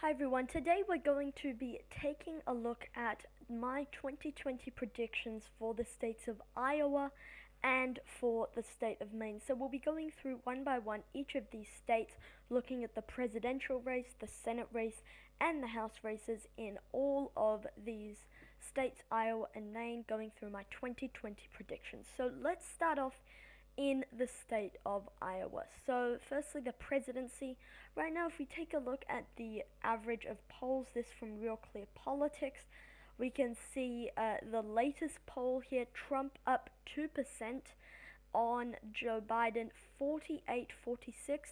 Hi everyone, today we're going to be taking a look at my 2020 predictions for the states of Iowa and for the state of Maine. So we'll be going through one by one each of these states, looking at the presidential race, the Senate race, and the House races in all of these states, Iowa and Maine, going through my 2020 predictions. So let's start off in the state of Iowa. So, firstly, the presidency. Right now, if we take a look at the average of polls, this from Real Clear Politics, we can see the latest poll here, Trump up 2% on Joe Biden, 48-46.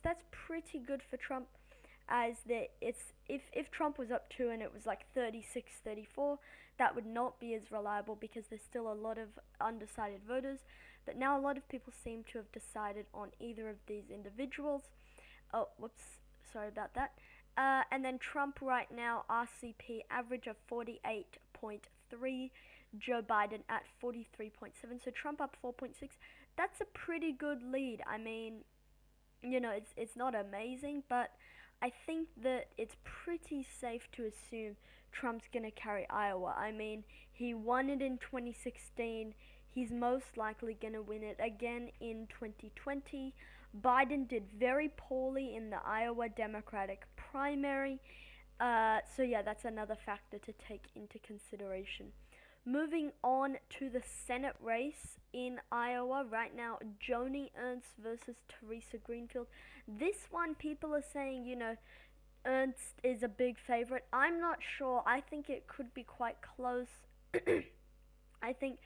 That's pretty good for Trump, as it's if Trump was up 2 and it was like 36-34, that would not be as reliable because there's still a lot of undecided voters. But now a lot of people seem to have decided on either of these individuals. Oh, whoops, sorry about that. And then Trump right now, RCP average of 48.3, Joe Biden at 43.7. So Trump up 4.6. That's a pretty good lead. I mean, it's not amazing, but I think that it's pretty safe to assume Trump's going to carry Iowa. I mean, he won it in 2016. He's most likely going to win it again in 2020. Biden did very poorly in the Iowa Democratic primary. So, yeah, that's another factor to take into consideration. Moving on to the Senate race in Iowa right now, Joni Ernst versus Theresa Greenfield. This one, people are saying, Ernst is a big favorite. I'm not sure. I think it could be quite close. I think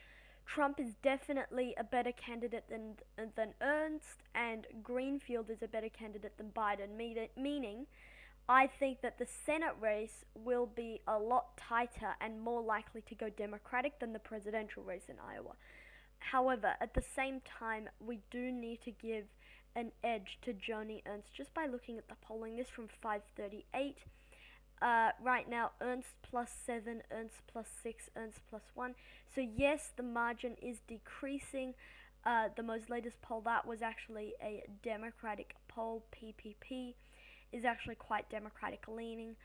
Trump is definitely a better candidate than Ernst, and Greenfield is a better candidate than Biden, meaning I think that the Senate race will be a lot tighter and more likely to go Democratic than the presidential race in Iowa. However, at the same time, we do need to give an edge to Joni Ernst just by looking at the polling. This from 538. Right now, Ernst +7, Ernst +6, Ernst +1. So yes, the margin is decreasing. The most latest poll, that was actually a Democratic poll, PPP, is actually quite Democratic leaning.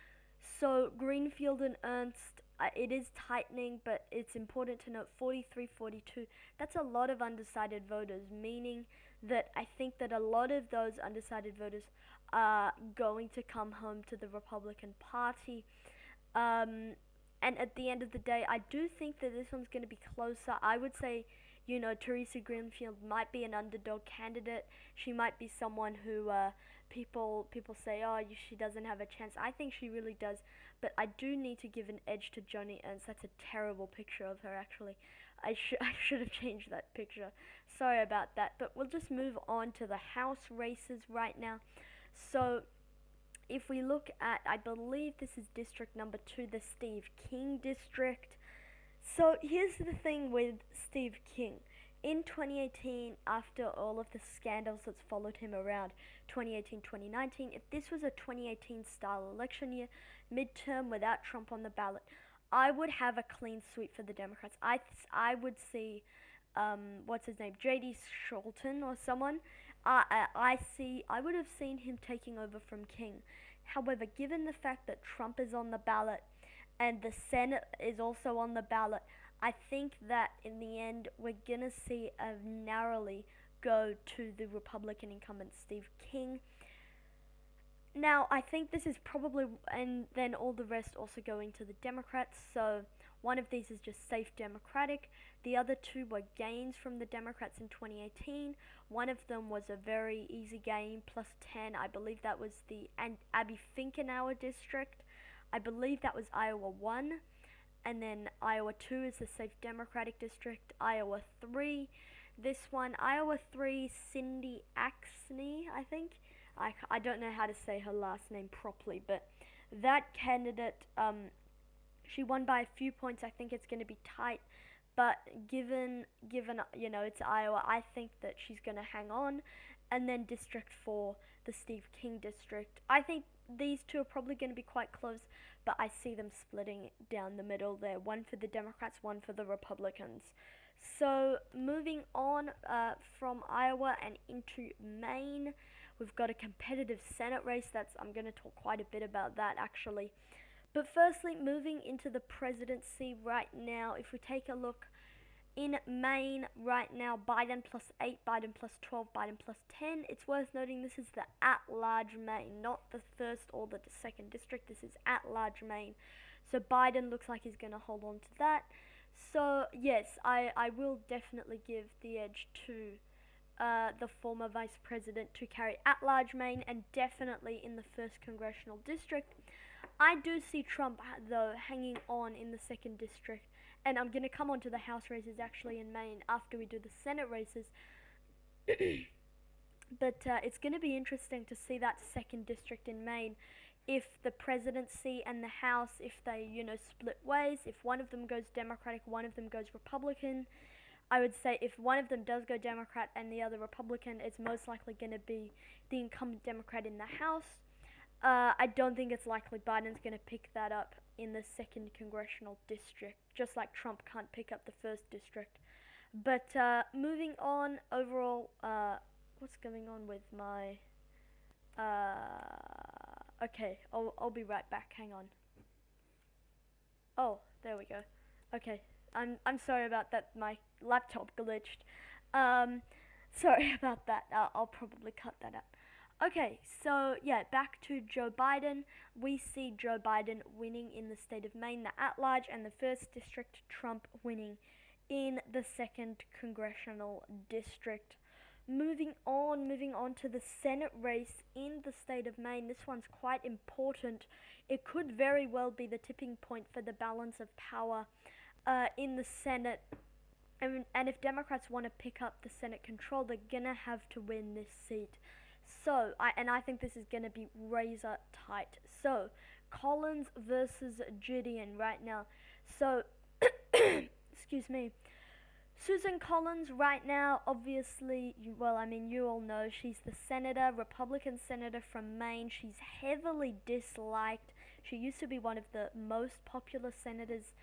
So Greenfield and Ernst, it is tightening, but it's important to note 43-42. That's a lot of undecided voters, meaning that I think that a lot of those undecided voters are going to come home to the Republican Party. And at the end of the day, I do think that this one's going to be closer. I would say, Theresa Greenfield might be an underdog candidate. She might be someone who people say, oh, she doesn't have a chance. I think she really does, but I do need to give an edge to Joni Ernst. That's a terrible picture of her, actually. I should have changed that picture. Sorry about that, but we'll just move on to the House races right now. So if we look at, I believe this is district number 2, the Steve King district. So here's the thing with Steve King. In 2018, after all of the scandals that's followed him around 2018, 2019, if this was a 2018 style election year, midterm without Trump on the ballot, I would have a clean sweep for the Democrats. I would see, what's his name, J.D. Scholten or someone. I would have seen him taking over from King. However, given the fact that Trump is on the ballot and the Senate is also on the ballot, I think that in the end we're gonna see a narrowly go to the Republican incumbent Steve King. Now, I think this is probably, and then all the rest also going to the Democrats. So one of these is just safe Democratic. The other two were gains from the Democrats in 2018. One of them was a very easy gain, +10. I believe that was the Abby Finkenauer district. I believe that was Iowa 1. And then Iowa 2 is the safe Democratic district. Iowa 3, this one, Iowa 3, Cindy Axne, I think. I don't know how to say her last name properly, but that candidate, she won by a few points. I think it's going to be tight, but given it's Iowa, I think that she's going to hang on. And then District 4, the Steve King district. I think these two are probably going to be quite close, but I see them splitting down the middle there. One for the Democrats, one for the Republicans. So moving on from Iowa and into Maine, We've got a competitive Senate race. I'm going to talk quite a bit about that actually. But firstly, moving into the presidency right now, if we take a look in Maine right now, Biden +8, Biden +12, Biden +10. It's worth noting this is the at-large Maine, not the first or the second district. This is at-large Maine. So Biden looks like he's going to hold on to that. So yes, I will definitely give the edge to the former vice president to carry at-large Maine, and definitely in the first congressional district. I do see Trump, though, hanging on in the second district, and I'm going to come on to the House races actually in Maine after we do the Senate races. But it's going to be interesting to see that second district in Maine, if the presidency and the House, if they, split ways, if one of them goes Democratic, one of them goes Republican. I would say if one of them does go Democrat and the other Republican, it's most likely going to be the incumbent Democrat in the House. I don't think it's likely Biden's going to pick that up in the second congressional district, just like Trump can't pick up the first district. But moving on, overall, what's going on with my... okay, I'll be right back, hang on. Oh, there we go. Okay, I'm sorry about that, my laptop glitched. Sorry about that, I'll probably cut that out. Okay, so yeah, back to Joe Biden. We see Joe Biden winning in the state of Maine, the at-large, and the first district, Trump winning in the second congressional district. Moving on to the Senate race in the state of Maine. This one's quite important. It could very well be the tipping point for the balance of power in the Senate. And if Democrats want to pick up the Senate control, they're gonna have to win this seat. So, I think this is going to be razor tight. So, Collins versus Gideon right now. So, excuse me. Susan Collins right now, obviously, you all know she's the senator, Republican senator from Maine. She's heavily disliked. She used to be one of the most popular senators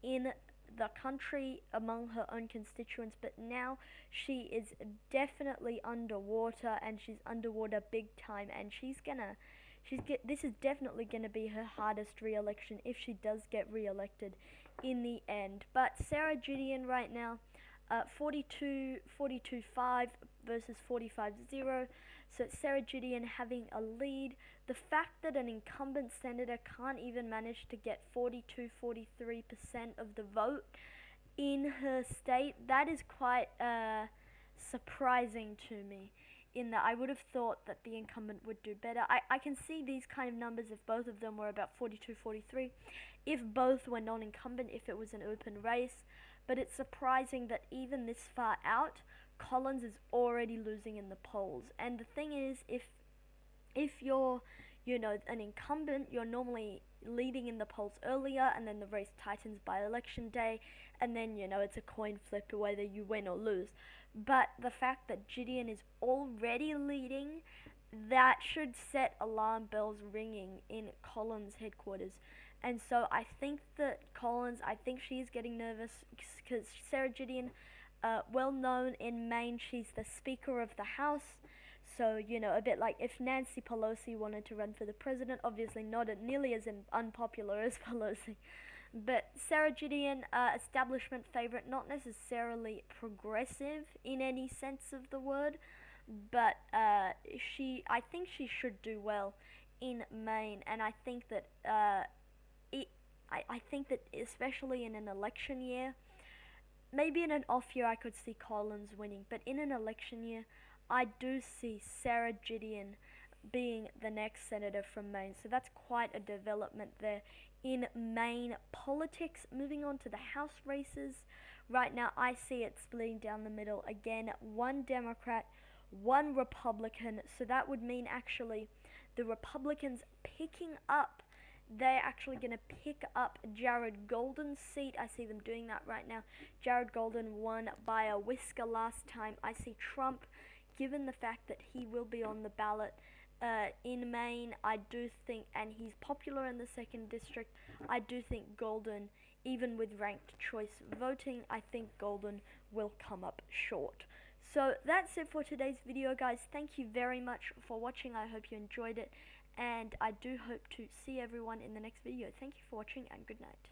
in the country among her own constituents, but now she is definitely underwater, and she's underwater big time, and this is definitely gonna be her hardest re-election if she does get re-elected in the end. But Sarah Gideon right now, 42.5 versus 45.0. So Sarah Gideon having a lead. The fact that an incumbent senator can't even manage to get 43% of the vote in her state, that is quite surprising to me, in that I would have thought that the incumbent would do better. I can see these kind of numbers if both of them were about 42-43, if both were non-incumbent, if it was an open race. But it's surprising that even this far out, Collins is already losing in the polls. And the thing is, if you're, an incumbent, you're normally leading in the polls earlier, and then the race tightens by election day, and then, it's a coin flip whether you win or lose. But the fact that Gideon is already leading, that should set alarm bells ringing in Collins' headquarters. And so I think that she's getting nervous because Sarah Gideon, well known in Maine, she's the Speaker of the House. So, a bit like if Nancy Pelosi wanted to run for the president, obviously not nearly as unpopular as Pelosi. But Sarah Gideon, establishment favorite, not necessarily progressive in any sense of the word, but I think she should do well in Maine, and I think that I think that especially in an election year, maybe in an off year I could see Collins winning, but in an election year, I do see Sarah Gideon being the next senator from Maine. So that's quite a development there in Maine politics. Moving on to the House races. Right now, I see it splitting down the middle. Again, one Democrat, one Republican. So that would mean actually the Republicans they're actually going to pick up Jared Golden's seat. I see them doing that right now. Jared Golden won by a whisker last time. I see Trump, given the fact that he will be on the ballot in Maine, I do think, and he's popular in the second district, I do think Golden, even with ranked choice voting, I think Golden will come up short. So that's it for today's video, guys. Thank you very much for watching. I hope you enjoyed it, and I do hope to see everyone in the next video. Thank you for watching, and good night.